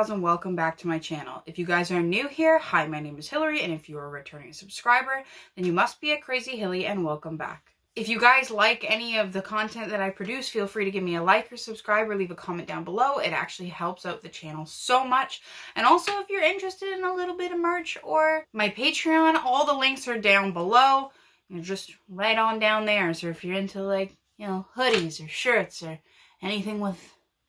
gals, and welcome back to my channel. If you guys are new here, hi, my name is Hillary, and if you are a returning subscriber, then you must be a crazy Hilly, and welcome back. If you guys like any of the content that I produce, feel free to give me a like or subscribe or leave a comment down below. It actually helps out the channel so much. And also, if you're interested in a little bit of merch or my Patreon, all the links are down below. You're just right on down there. So if you're into, like, you know, hoodies or shirts or anything with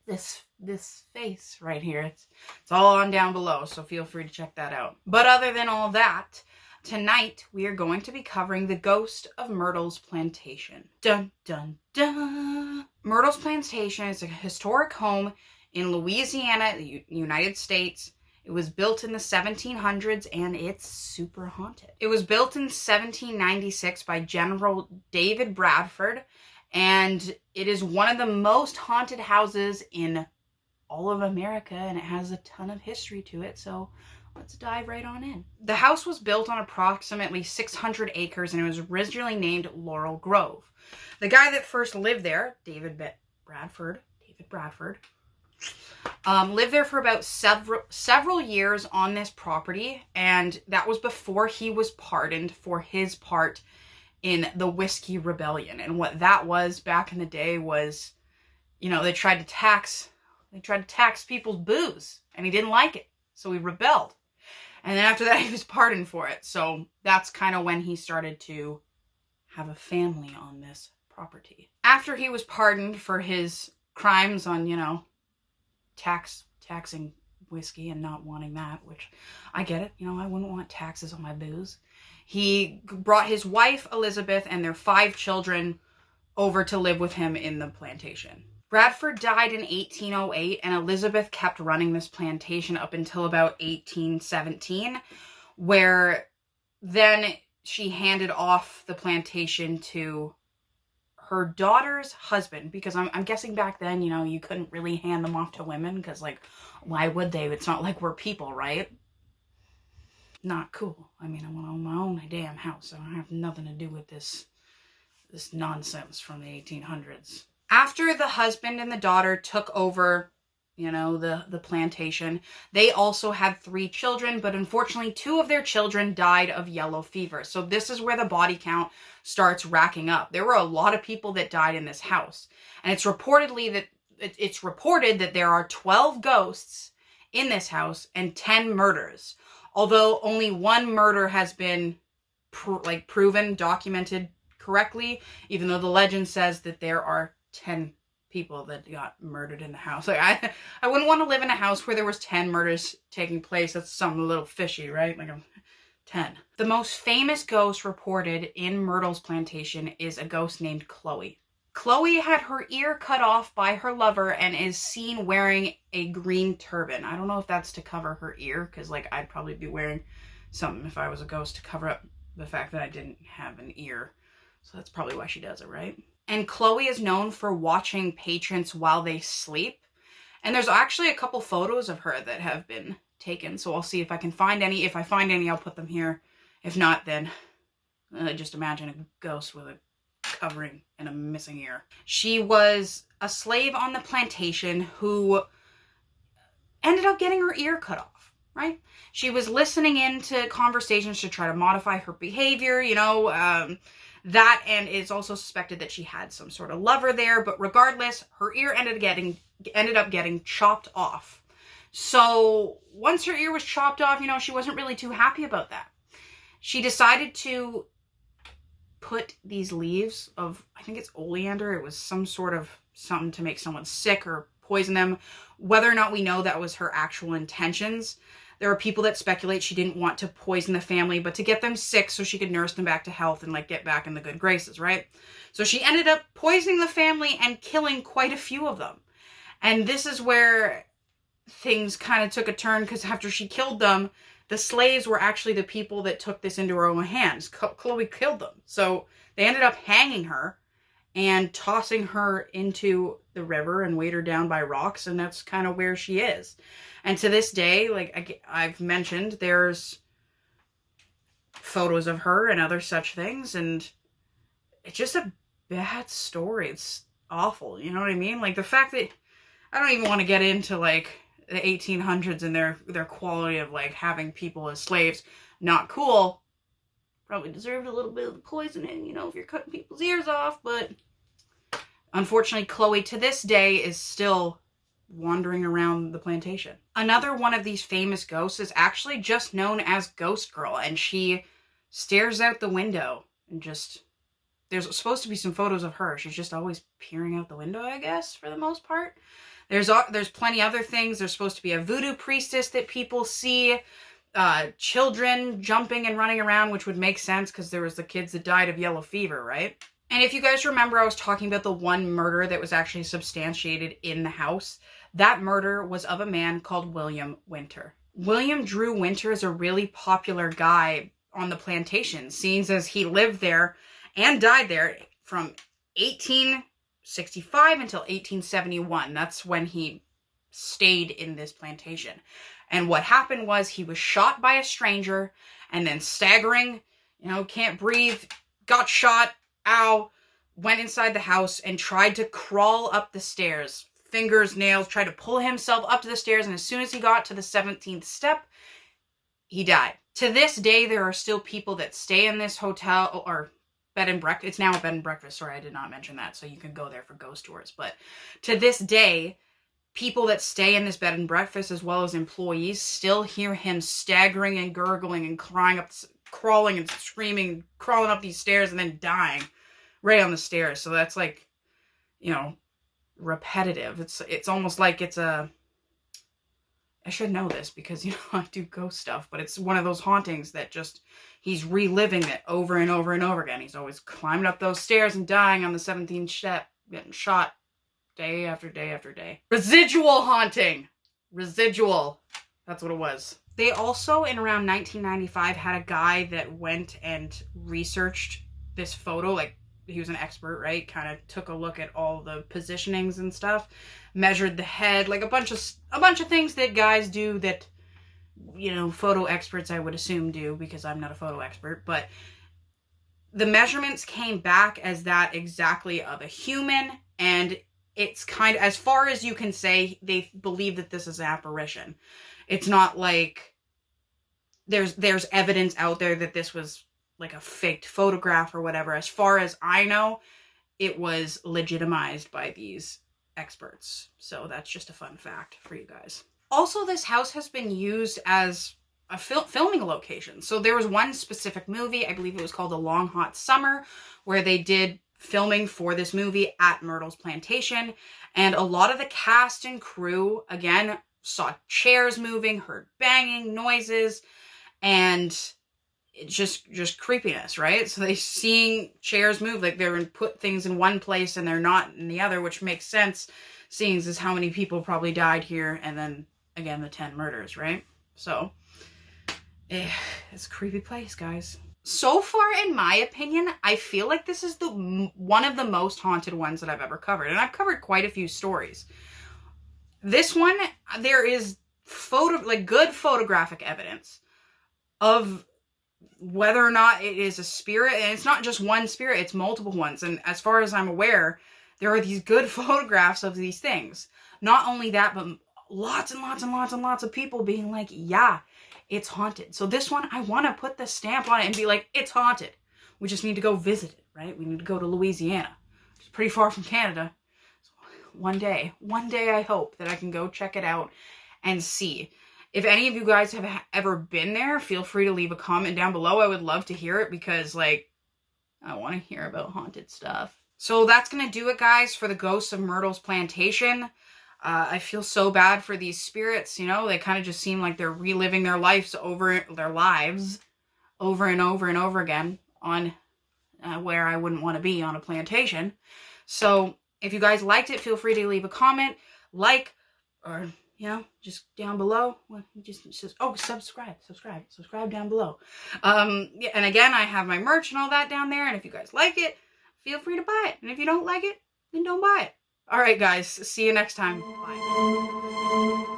this face right here, it's all on down below, so feel free to check that out. But other than all that, tonight we are going to be covering the Ghost of Myrtle Plantation. Dun dun dun! Myrtle Plantation is a historic home in Louisiana, the United States. It was built in the 1700s and it's super haunted. It was built in 1796 by General David Bradford, and it is one of the most haunted houses in all of America, and it has a ton of history to it, so let's dive right on in. The house was built on approximately 600 acres, and it was originally named Laurel Grove. The guy that first lived there, David Bradford, lived there for about several years on this property, and that was before he was pardoned for his part in the Whiskey Rebellion. And what that was back in the day was, you know, they tried to tax people's booze, and he didn't like it, so he rebelled. And then after that, he was pardoned for it. So that's kind of when he started to have a family on this property. After he was pardoned for his crimes on, you know, taxing whiskey and not wanting that, which I get it, you know, I wouldn't want taxes on my booze. He brought his wife, Elizabeth, and their 5 children over to live with him in the plantation. Bradford died in 1808, and Elizabeth kept running this plantation up until about 1817, where then she handed off the plantation to her daughter's husband, because I'm guessing back then, you know, you couldn't really hand them off to women, because, like, why would they? It's not like we're people, right? Not cool. I mean, I want to own my own damn house. I don't have nothing to do with this nonsense from the 1800s. After the husband and the daughter took over, you know, the plantation, they also had 3 children, but unfortunately 2 of their children died of yellow fever. So this is where the body count starts racking up. There were a lot of people that died in this house, and it's reported that there are 12 ghosts in this house and 10 murders. Although only 1 murder has been proven, documented correctly, even though the legend says that there are 10 people that got murdered in the house. Like, I wouldn't want to live in a house where there was 10 murders taking place. That's something a little fishy, right? Like, 10. The most famous ghost reported in Myrtle's plantation is a ghost named Chloe. Chloe had her ear cut off by her lover and is seen wearing a green turban. I don't know if that's to cover her ear, because, like, I'd probably be wearing something if I was a ghost to cover up the fact that I didn't have an ear. So that's probably why she does it, right? And Chloe is known for watching patrons while they sleep. And there's actually a couple photos of her that have been taken. So I'll see if I can find any. If I find any, I'll put them here. If not, then just imagine a ghost with a covering and a missing ear. She was a slave on the plantation who ended up getting her ear cut off, right? She was listening into conversations to try to modify her behavior, you know, that, and it's also suspected that she had some sort of lover there, but regardless, her ear ended up getting chopped off. So once her ear was chopped off, you know, she wasn't really too happy about that. She decided to put these leaves of, I think it's oleander, it was some sort of something to make someone sick or poison them. Whether or not we know that was her actual intentions, there are people that speculate she didn't want to poison the family, but to get them sick so she could nurse them back to health and, like, get back in the good graces, right? So she ended up poisoning the family and killing quite a few of them. And this is where things kind of took a turn, because after she killed them, the slaves were actually the people that took this into her own hands. Chloe killed them. So they ended up hanging her and tossing her into the river and weighed her down by rocks, and that's kind of where she is. And to this day, like I've mentioned, there's photos of her and other such things, and it's just a bad story. It's awful, you know what I mean? Like, the fact that, I don't even want to get into, like, the 1800s and their quality of like having people as slaves, not cool. Probably deserved a little bit of poisoning, you know, if you're cutting people's ears off. But unfortunately, Chloe to this day is still wandering around the plantation. Another one of these famous ghosts is actually just known as Ghost Girl, and she stares out the window and just, there's supposed to be some photos of her. She's just always peering out the window, I guess, for the most part. There's plenty other things. There's supposed to be a voodoo priestess that people see, children jumping and running around, which would make sense because there was the kids that died of yellow fever, right? And if you guys remember, I was talking about the one murder that was actually substantiated in the house. That murder was of a man called William Winter. William Drew Winter is a really popular guy on the plantation, seeing as he lived there and died there from 1865 until 1871. That's when he stayed in this plantation. And what happened was he was shot by a stranger and then staggering, you know, can't breathe, got shot, ow, went inside the house and tried to crawl up the stairs. Fingers, nails, tried to pull himself up to the stairs, and as soon as he got to the 17th step, he died. To this day, there are still people that stay in this hotel, or bed and breakfast. It's now a bed and breakfast. Sorry, I did not mention that, so you can go there for ghost tours. But to this day, people that stay in this bed and breakfast, as well as employees, still hear him staggering and gurgling and crawling and screaming, crawling up these stairs and then dying right on the stairs. So that's like, you know, repetitive. It's almost like it's a, I should know this because, you know, I do ghost stuff, but it's one of those hauntings that just, he's reliving it over and over and over again. He's always climbing up those stairs and dying on the 17th step, getting shot day after day after day. Residual haunting. Residual. That's what it was. They also, in around 1995, had a guy that went and researched this photo. Like, he was an expert, right? Kind of took a look at all the positionings and stuff, measured the head, like a bunch of things that guys do that, you know, photo experts, I would assume, do, because I'm not a photo expert. But the measurements came back as that exactly of a human, and it's kind of, as far as you can say, they believe that this is an apparition. It's not like there's evidence out there that this was like a faked photograph or whatever. As far as I know, it was legitimized by these experts. So that's just a fun fact for you guys. Also, this house has been used as a filming location. So there was one specific movie, I believe it was called A Long Hot Summer, where they did filming for this movie at Myrtles Plantation. And a lot of the cast and crew, again, saw chairs moving, heard banging noises, and it's just creepiness, right? So they seeing chairs move, like they're put things in one place and they're not in the other, which makes sense, seeing as how many people probably died here, and then again the 10 murders, right? So it's a creepy place, guys. So far, in my opinion, I feel like this is one of the most haunted ones that I've ever covered, and I've covered quite a few stories. This one, there is good photographic evidence of whether or not it is a spirit, and it's not just one spirit, it's multiple ones. And as far as I'm aware, there are these good photographs of these things. Not only that, but lots and lots and lots and lots of people being like, yeah, it's haunted. So this one, I want to put the stamp on it and be like, it's haunted. We just need to go visit it, right? We need to go to Louisiana. It's pretty far from Canada. So one day I hope that I can go check it out and see. If any of you guys have ever been there, feel free to leave a comment down below. I would love to hear it because, like, I want to hear about haunted stuff. So that's going to do it, guys, for the Ghosts of Myrtle's Plantation. I feel so bad for these spirits, you know? They kind of just seem like they're reliving their lives over and over and over again on where I wouldn't want to be, on a plantation. So if you guys liked it, feel free to leave a comment, like, or, you know, just down below. Well, just subscribe down below. Yeah, and again, I have my merch and all that down there. And if you guys like it, feel free to buy it. And if you don't like it, then don't buy it. All right, guys. See you next time. Bye.